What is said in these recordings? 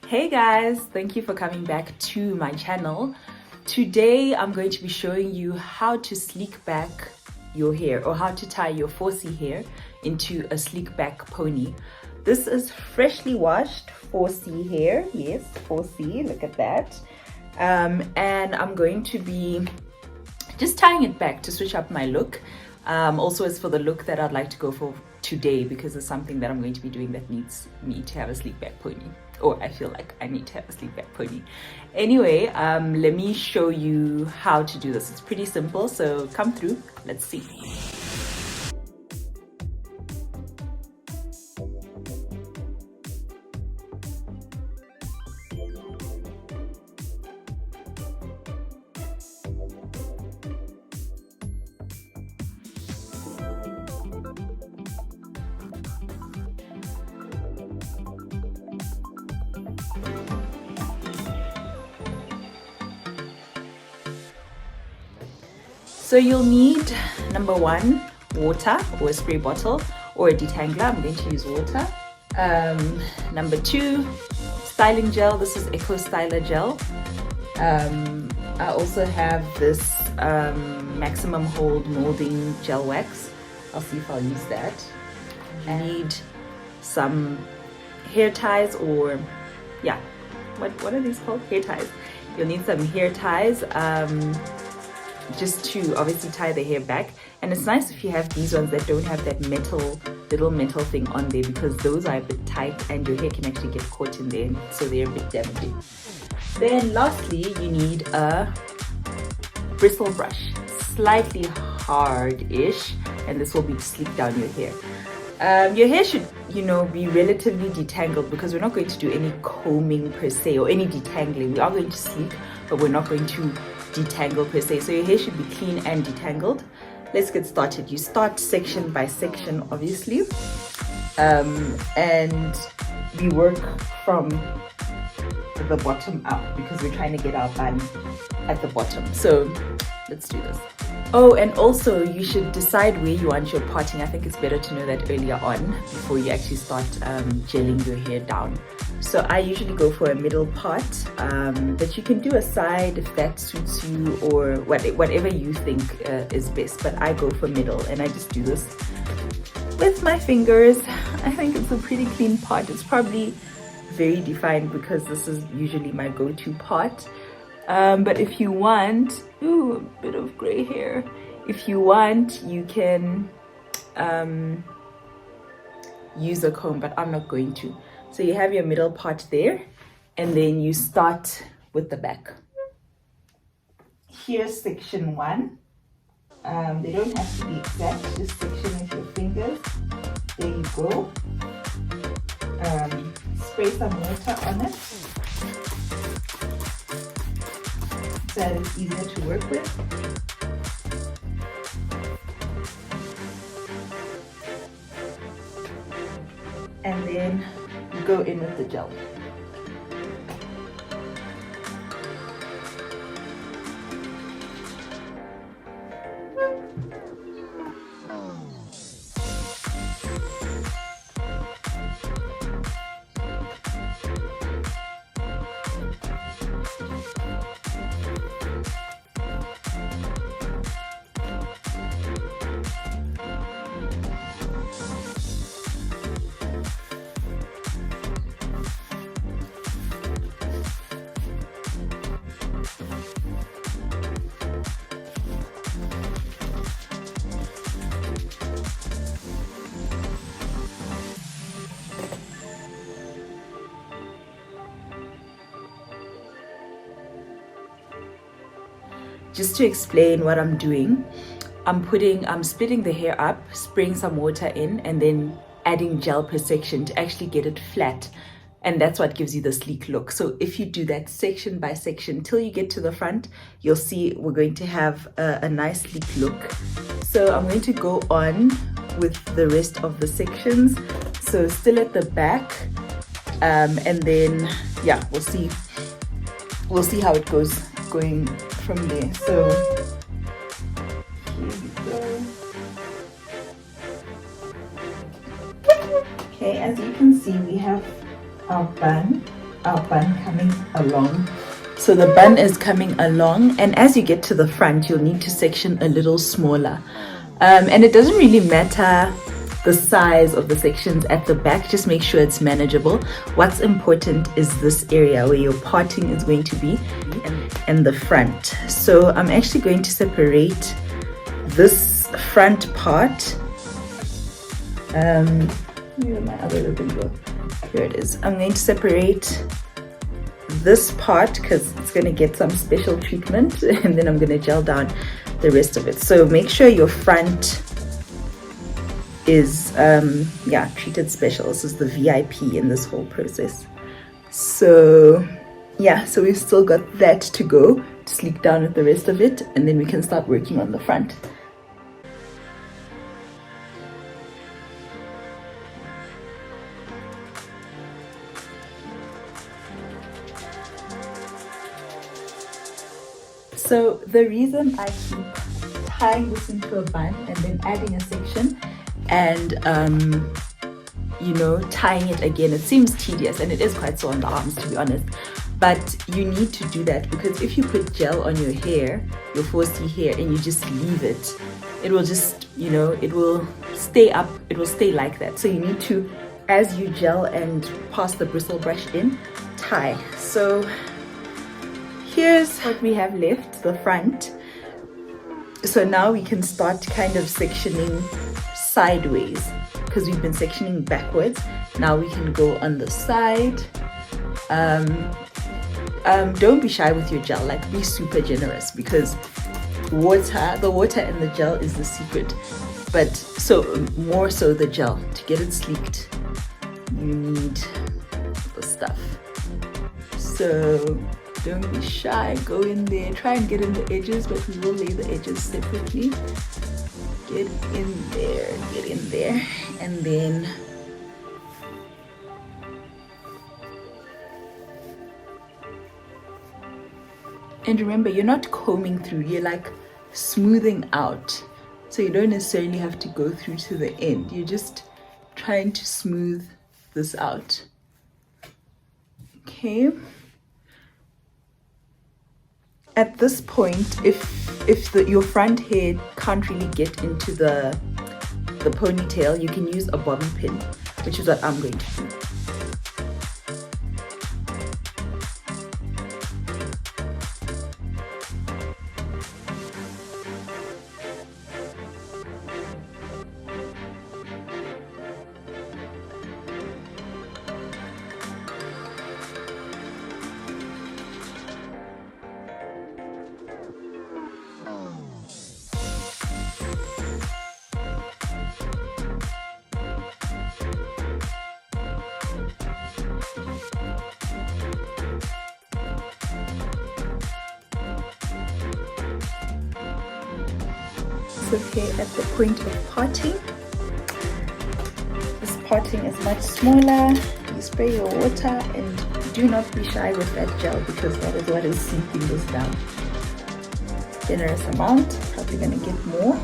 Hey guys, thank you for coming back to my channel. Today I'm going to be showing you how to sleek back your hair, or how to tie your 4C hair into a sleek back pony. This is freshly washed 4C hair. Yes, 4C, look at that. And I'm going to be just tying it back to switch up my look. Also, it's for the look that I'd like to go for today, because it's something that I'm going to be doing that needs me to have a sleek back pony, or I feel like I need to have a sleek back pony. Anyway, let me show you how to do this. It's pretty simple, so come through, let's see. So you'll need, number one, water or a spray bottle or a detangler. I'm going to use water. Number two, styling gel. This is Eco Styler gel. I also have this maximum hold molding gel wax. I'll see if I'll use that. I need some hair ties, or yeah, what are these called? Hair ties. You'll need some hair ties. Just to obviously tie the hair back, and it's nice if you have these ones that don't have that little metal thing on there, because those are a bit tight and your hair can actually get caught in there, so they're a bit damaging. Then lastly, you need a bristle brush, slightly hard-ish, and this will be to sleek down your hair. Your hair should, be relatively detangled, because we're not going to do any combing per se or any detangling. We are going to sleek, but we're not going to detangle per se. So your hair should be clean and detangled. Let's get started. You start section by section, obviously, and we work from the bottom up, because we're trying to get our bun at the bottom. So let's do this. Oh, and also you should decide where you want your parting. I think it's better to know that earlier on, before you actually start gelling your hair down. So I usually go for a middle part, but you can do a side if that suits you, or whatever you think is best. But I go for middle, and I just do this with my fingers. I think it's a pretty clean part. It's probably very defined, because this is usually my go-to part. But if you want, ooh, a bit of gray hair. If you want, you can use a comb, but I'm not going to. So you have your middle part there, and then you start with the back. Here's section one. They don't have to be exact, just section with your fingers. There you go. Spray some water on it, so that it's easier to work with. And then you go in with the gel. Just to explain what I'm doing, I'm splitting the hair up, spraying some water in, and then adding gel per section to actually get it flat. And that's what gives you the sleek look. So if you do that section by section till you get to the front, you'll see we're going to have a nice sleek look. So I'm going to go on with the rest of the sections. So still at the back, and then yeah, we'll see how it goes going from there. So here we go. Okay, as you can see, we have our bun our bun coming along. So the bun is coming along, and as you get to the front, you'll need to section a little smaller. And it doesn't really matter the size of the sections at the back, just make sure it's manageable. What's important is this area where your parting is going to be and the front. So I'm actually going to separate this front part. Where my other ribbon go? Here it is. I'm going to separate this part because it's going to get some special treatment, and then I'm going to gel down the rest of it. So make sure your front is treated special. This is the VIP in this whole process. So yeah, so we've still got that to go to sleek down with the rest of it, and then we can start working on the front. So the reason I keep tying this into a bun and then adding a section and tying it again, it seems tedious, and it is quite sore on the arms, to be honest, but you need to do that because if you put gel on your hair, your 4C hair, and you just leave it, it will just, it will stay up, it will stay like that. So you need to, as you gel and pass the bristle brush in, tie. So here's what we have left, the front. So now we can start kind of sectioning sideways because we've been sectioning backwards. Now we can go on the side. Don't be shy with your gel, like be super generous, because the water and the gel is the secret. But so more so the gel. To get it sleeked, you need the stuff. So don't be shy, go in there, try and get in the edges, but we will lay the edges separately. Get in there, and then and remember, you're not combing through, you're like smoothing out. So you don't necessarily have to go through to the end, you're just trying to smooth this out. Okay. At this point, if your front hair can't really get into the ponytail, you can use a bobby pin, which is what I'm going to do. Okay, at the point of parting, this parting is much smaller. You spray your water and do not be shy with that gel because that is what is seeping this down. Generous amount, probably gonna get more.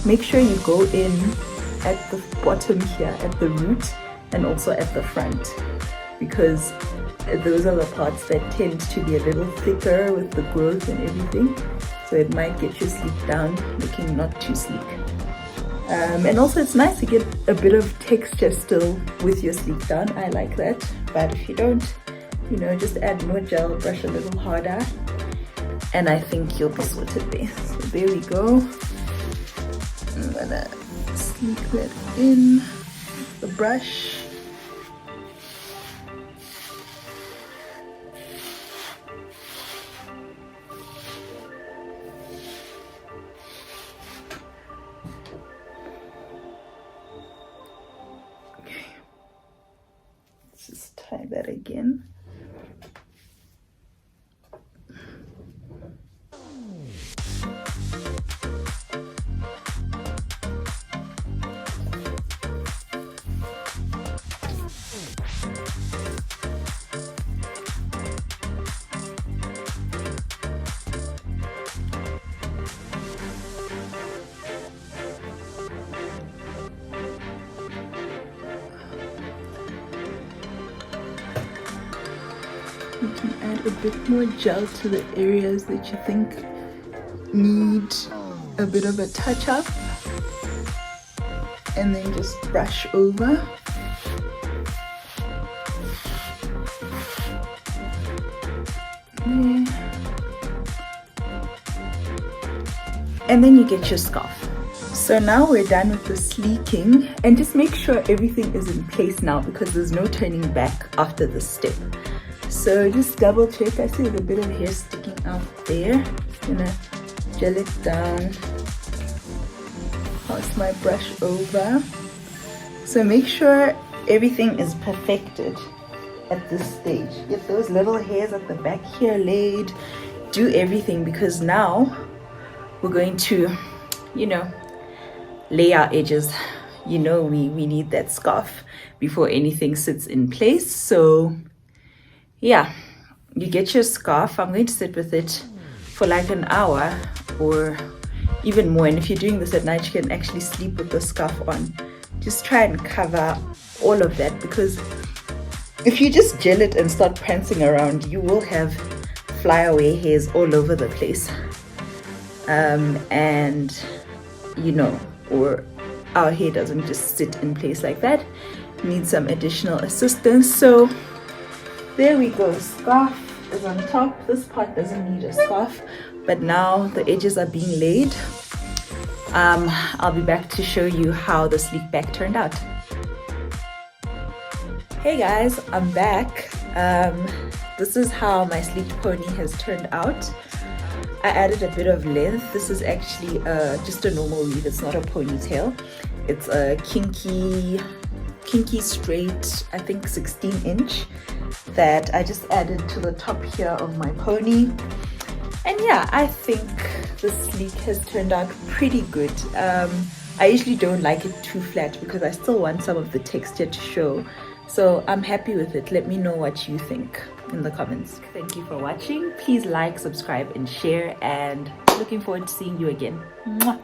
Make sure you go in at the bottom here, at the root, and also at the front, because those are the parts that tend to be a little thicker with the growth and everything. So it might get your sleek down looking not too sleek. And also it's nice to get a bit of texture still with your sleek down. I like that. But if you don't, just add more gel, brush a little harder, and I think you'll be sorted there. So there we go. I'm gonna sleek that in with the brush. Just tie that again. You can add a bit more gel to the areas that you think need a bit of a touch up, and then just brush over. And then you get your scarf. So now we're done with the sleeking, and just make sure everything is in place now because there's no turning back after this step. So just double check. I see there's a bit of hair sticking out there. Just gonna gel it down. Pass my brush over. So make sure everything is perfected at this stage. Get those little hairs at the back here laid. Do everything because now we're going to, you know, lay our edges. You know, we need that scarf before anything sits in place. So yeah, you get your scarf. I'm going to sit with it for like an hour or even more. And if you're doing this at night, you can actually sleep with the scarf on. Just try and cover all of that, because if you just gel it and start prancing around, you will have flyaway hairs all over the place. And you know, or our hair doesn't just sit in place like that. Need some additional assistance. So there we go. Scarf is on top. This part doesn't need a scarf, but now the edges are being laid. I'll be back to show you how the sleek back turned out. Hey guys, I'm back. This is how my sleek pony has turned out. I added a bit of length. This is actually just a normal weave. It's not a ponytail. It's a kinky straight, I think 16-inch that I just added to the top here of my pony. And yeah, I think the sleek has turned out pretty good. I usually don't like it too flat because I still want some of the texture to show. So I'm happy with it. Let me know what you think in the comments. Thank you for watching. Please like, subscribe, and share, and looking forward to seeing you again. Mwah.